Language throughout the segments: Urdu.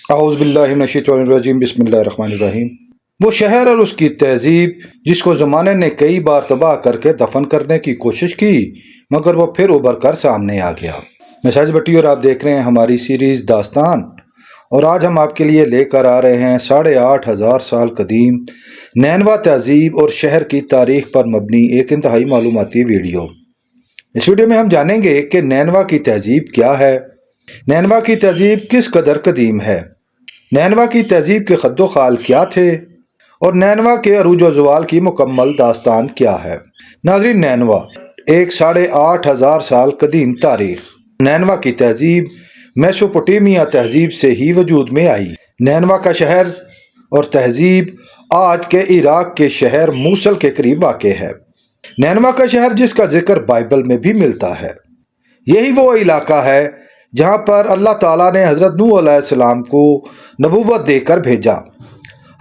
اعوذ باللہ من الشیطان الرجیم، بسم اللہ الرحمن الرحیم۔ وہ شہر اور اس کی تہذیب جس کو زمانے نے کئی بار تباہ کر کے دفن کرنے کی کوشش کی، مگر وہ پھر ابھر کر سامنے آ گیا۔ میں ساجد بٹی اور آپ دیکھ رہے ہیں ہماری سیریز داستان، اور آج ہم آپ کے لیے لے کر آ رہے ہیں 8,500 سال قدیم نینوا تہذیب اور شہر کی تاریخ پر مبنی ایک انتہائی معلوماتی ویڈیو۔ اس ویڈیو میں ہم جانیں گے کہ نینوا کی تہذیب کیا ہے، نینوا کی تہذیب کس قدر قدیم ہے، نینوا کی تہذیب کے خد و خال کیا تھے، اور نینوا کے عروج و زوال کی مکمل داستان کیا ہے۔ ناظرین، نینوا ایک 8,500 سال قدیم تاریخ۔ نینوا کی تہذیب میسوپوٹیمیا تہذیب سے ہی وجود میں آئی۔ نینوا کا شہر اور تہذیب آج کے عراق کے شہر موصل کے قریب واقع ہے۔ نینوا کا شہر جس کا ذکر بائبل میں بھی ملتا ہے، یہی وہ علاقہ ہے جہاں پر اللہ تعالیٰ نے حضرت نوح علیہ السلام کو نبوت دے کر بھیجا۔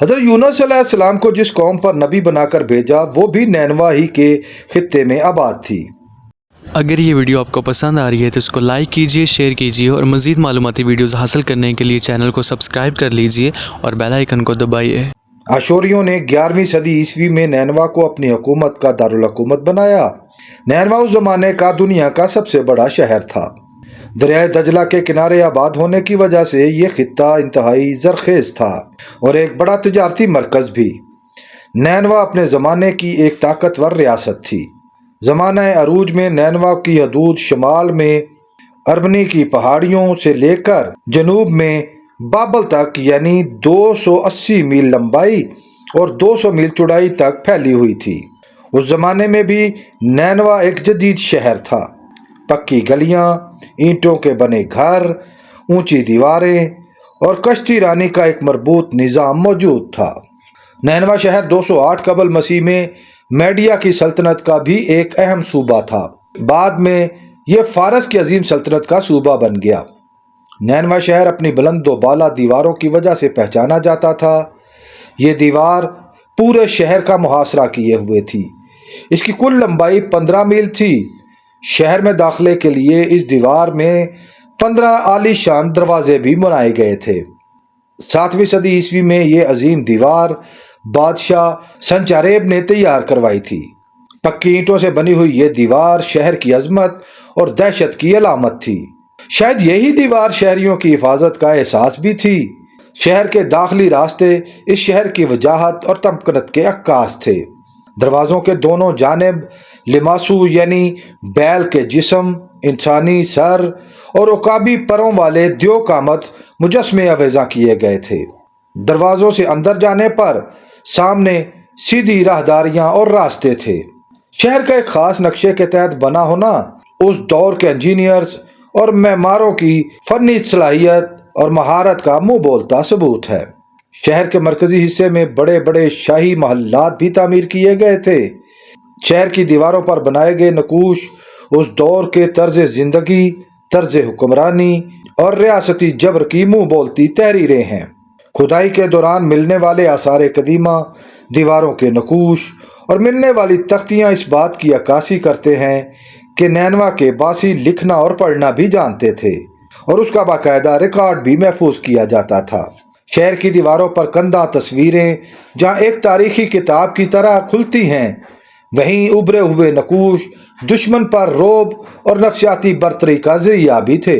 حضرت یونس علیہ السلام کو جس قوم پر نبی بنا کر بھیجا، وہ بھی نینوا ہی کے خطے میں آباد تھی۔ اگر یہ ویڈیو آپ کو پسند آ رہی ہے تو اس کو لائک کیجئے، شیئر کیجئے اور مزید معلوماتی ویڈیوز حاصل کرنے کے لیے چینل کو سبسکرائب کر لیجئے اور بیل آئیکن کو دبائیے۔ آشوریوں نے 11ویں صدی عیسوی میں نینوا کو اپنی حکومت کا دارالحکومت بنایا۔ نینوا اس زمانے کا دنیا کا سب سے بڑا شہر تھا۔ دریائے دجلہ کے کنارے آباد ہونے کی وجہ سے یہ خطہ انتہائی زرخیز تھا اور ایک بڑا تجارتی مرکز بھی۔ نینوا اپنے زمانے کی ایک طاقتور ریاست تھی۔ زمانہ عروج میں نینوا کی حدود شمال میں ارمنی کی پہاڑیوں سے لے کر جنوب میں بابل تک، یعنی 280 میل لمبائی اور 200 میل چوڑائی تک پھیلی ہوئی تھی۔ اس زمانے میں بھی نینوا ایک جدید شہر تھا۔ پکی گلیاں، اینٹوں کے بنے گھر، اونچی دیواریں اور کشتی رانی کا ایک مربوط نظام موجود تھا۔ نینوا شہر 208 قبل مسیح میں میڈیا کی سلطنت کا بھی ایک اہم صوبہ تھا۔ بعد میں یہ فارس کی عظیم سلطنت کا صوبہ بن گیا۔ نینوا شہر اپنی بلند و بالا دیواروں کی وجہ سے پہچانا جاتا تھا۔ یہ دیوار پورے شہر کا محاصرہ کیے ہوئے تھی۔ اس کی کل لمبائی 15 میل تھی۔ شہر میں داخلے کے لیے اس دیوار میں 15 عالی شان دروازے بھی بنائے گئے تھے۔ 7ویں صدی عیسوی میں یہ عظیم دیوار بادشاہ سنچاریب نے تیار کروائی تھی۔ پکی اینٹوں سے بنی ہوئی یہ دیوار شہر کی عظمت اور دہشت کی علامت تھی۔ شاید یہی دیوار شہریوں کی حفاظت کا احساس بھی تھی۔ شہر کے داخلی راستے اس شہر کی وجاہت اور تمکنت کے عکاس تھے۔ دروازوں کے دونوں جانب لماسو یعنی بیل کے جسم، انسانی سر اور عقابی پروں والے دیو قامت مجسمے آویزاں کیے گئے تھے۔ دروازوں سے اندر جانے پر سامنے سیدھی راہداریاں اور راستے تھے۔ شہر کا ایک خاص نقشے کے تحت بنا ہونا اس دور کے انجینئرز اور معماروں کی فنی صلاحیت اور مہارت کا منہ بولتا ثبوت ہے۔ شہر کے مرکزی حصے میں بڑے بڑے شاہی محلات بھی تعمیر کیے گئے تھے۔ شہر کی دیواروں پر بنائے گئے نقوش اس دور کے طرز زندگی، طرز حکمرانی اور ریاستی جبر کی منہ بولتی تحریریں ہیں۔ کھدائی کے دوران ملنے والے آثار قدیمہ، دیواروں کے نقوش اور ملنے والی تختیاں اس بات کی عکاسی کرتے ہیں کہ نینوا کے باسی لکھنا اور پڑھنا بھی جانتے تھے، اور اس کا باقاعدہ ریکارڈ بھی محفوظ کیا جاتا تھا۔ شہر کی دیواروں پر کندہ تصویریں جہاں ایک تاریخی کتاب کی طرح کھلتی ہیں، وہیں ابھرے ہوئے نقوش دشمن پر رعب اور نفسیاتی برتری کا ذریعہ بھی تھے۔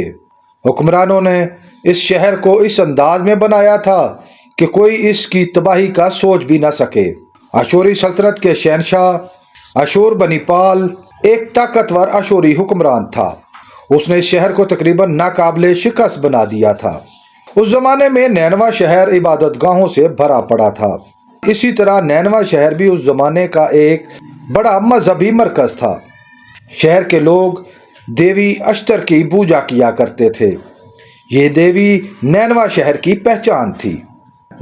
حکمرانوں نے اس شہر کو اس انداز میں بنایا تھا کہ کوئی اس کی تباہی کا سوچ بھی نہ سکے۔ اشوری سلطنت کے شہنشاہ اشور بنی پال ایک طاقتور اشوری حکمران تھا۔ اس نے اس شہر کو تقریباً ناقابل شکست بنا دیا تھا۔ اس زمانے میں نینوا شہر عبادت گاہوں سے بھرا پڑا تھا۔ اسی طرح نینوا شہر بھی اس زمانے کا ایک بڑا مذہبی مرکز تھا۔ شہر کے لوگ دیوی اشتر کی پوجا کیا کرتے تھے۔ یہ دیوی نینوا شہر کی پہچان تھی۔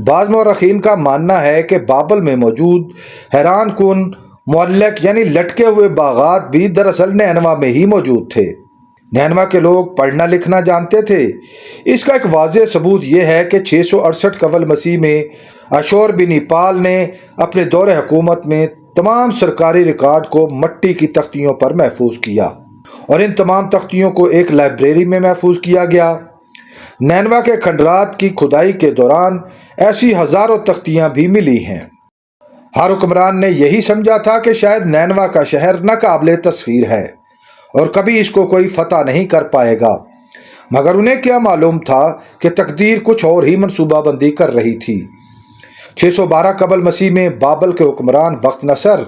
بعض مورخین کا ماننا ہے کہ بابل میں موجود حیران کن معلق یعنی لٹکے ہوئے باغات بھی دراصل نینوا میں ہی موجود تھے۔ نینوا کے لوگ پڑھنا لکھنا جانتے تھے۔ اس کا ایک واضح ثبوت یہ ہے کہ 668 قبل مسیح میں اشور بن پال نے اپنے دور حکومت میں تمام سرکاری ریکارڈ کو مٹی کی تختیوں پر محفوظ کیا، اور ان تمام تختیوں کو ایک لائبریری میں محفوظ کیا گیا۔ نینوا کے کھنڈرات کی کھدائی کے دوران ایسی ہزاروں تختیاں بھی ملی ہیں۔ ہر حکمران نے یہی سمجھا تھا کہ شاید نینوا کا شہر ناقابل تسخیر ہے اور کبھی اس کو کوئی فتح نہیں کر پائے گا، مگر انہیں کیا معلوم تھا کہ تقدیر کچھ اور ہی منصوبہ بندی کر رہی تھی۔ 612 قبل مسیح میں بابل کے حکمران بخت نصر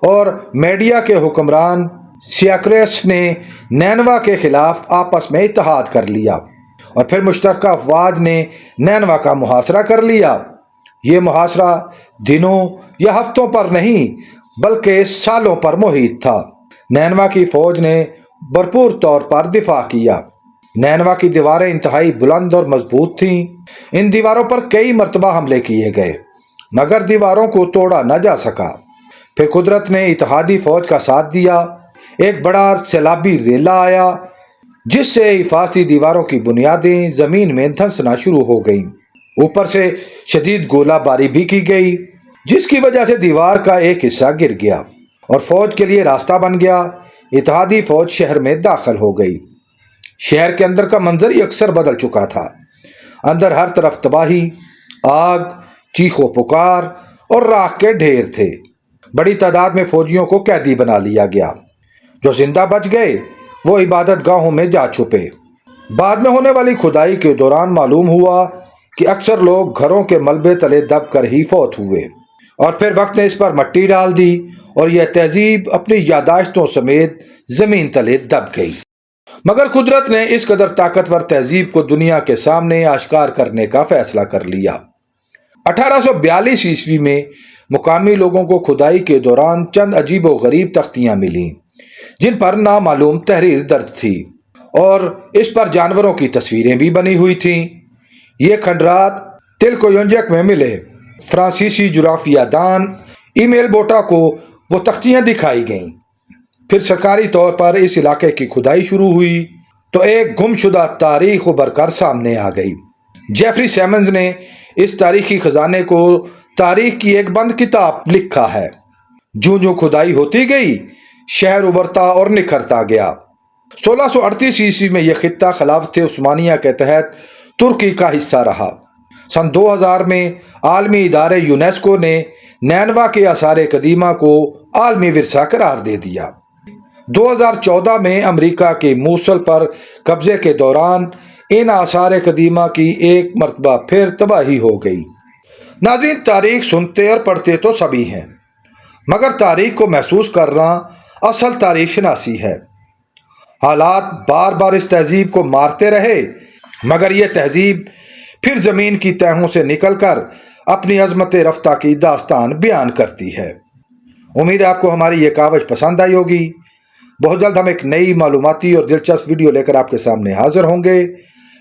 اور میڈیا کے حکمران سیاکریس نے نینوا کے خلاف آپس میں اتحاد کر لیا اور پھر مشترکہ افواج نے نینوا کا محاصرہ کر لیا۔ یہ محاصرہ دنوں یا ہفتوں پر نہیں بلکہ سالوں پر محیط تھا۔ نینوا کی فوج نے بھرپور طور پر دفاع کیا۔ نینوا کی دیواریں انتہائی بلند اور مضبوط تھیں۔ ان دیواروں پر کئی مرتبہ حملے کیے گئے مگر دیواروں کو توڑا نہ جا سکا۔ پھر قدرت نے اتحادی فوج کا ساتھ دیا۔ ایک بڑا سیلابی ریلا آیا جس سے حفاظتی دیواروں کی بنیادیں زمین میں دھنسنا شروع ہو گئیں۔ اوپر سے شدید گولہ باری بھی کی گئی جس کی وجہ سے دیوار کا ایک حصہ گر گیا اور فوج کے لیے راستہ بن گیا۔ اتحادی فوج شہر میں داخل ہو گئی۔ شہر کے اندر کا منظر ہی اکثر بدل چکا تھا۔ اندر ہر طرف تباہی، آگ، چیخ و پکار اور راکھ کے ڈھیر تھے۔ بڑی تعداد میں فوجیوں کو قیدی بنا لیا گیا۔ جو زندہ بچ گئے وہ عبادت گاہوں میں جا چھپے۔ بعد میں ہونے والی کھدائی کے دوران معلوم ہوا کہ اکثر لوگ گھروں کے ملبے تلے دب کر ہی فوت ہوئے اور پھر وقت نے اس پر مٹی ڈال دی اور یہ تہذیب اپنی یاداشتوں سمیت زمین تلے دب گئی۔ مگر قدرت نے اس قدر طاقتور تہذیب کو دنیا کے سامنے آشکار کرنے کا فیصلہ کر لیا۔ 1842 عیسوی میں مقامی لوگوں کو کھدائی کے دوران چند عجیب و غریب تختیاں ملیں جن پر نامعلوم تحریر درج تھی اور اس پر جانوروں کی تصویریں بھی بنی ہوئی تھیں۔ یہ کھنڈرات تلکوینجک میں ملے۔ فرانسیسی جغرافیہ دان ایمیل بوٹا کو وہ تختیاں دکھائی گئیں۔ پھر سرکاری طور پر اس علاقے کی کھدائی شروع ہوئی تو ایک گم شدہ تاریخ ابھر کر سامنے آ گئی۔ جیفری سیمنز نے اس تاریخی خزانے کو تاریخ کی ایک بند کتاب لکھا ہے۔ جوں جوں کھدائی ہوتی گئی شہر ابھرتا اور نکھرتا گیا۔ 1638 عیسوی میں یہ خطہ خلافت عثمانیہ کے تحت ترکی کا حصہ رہا۔ سن 2000 میں عالمی ادارے یونیسکو نے نینوا کے آثار قدیمہ کو عالمی ورثہ قرار دے دیا۔ 2014 میں امریکہ کے موصل پر قبضے کے دوران ان آثار قدیمہ کی ایک مرتبہ پھر تباہی ہو گئی۔ ناظرین، تاریخ سنتے اور پڑھتے تو سبھی ہیں مگر تاریخ کو محسوس کرنا اصل تاریخ شناسی ہے۔ حالات بار بار اس تہذیب کو مارتے رہے مگر یہ تہذیب پھر زمین کی تہوں سے نکل کر اپنی عظمت رفتہ کی داستان بیان کرتی ہے۔ امید ہے آپ کو ہماری یہ کاوش پسند آئی ہوگی۔ بہت جلد ہم ایک نئی معلوماتی اور دلچسپ ویڈیو لے کر آپ کے سامنے حاضر ہوں گے۔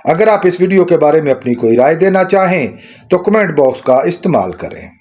اگر آپ اس ویڈیو کے بارے میں اپنی کوئی رائے دینا چاہیں تو کمنٹ باکس کا استعمال کریں۔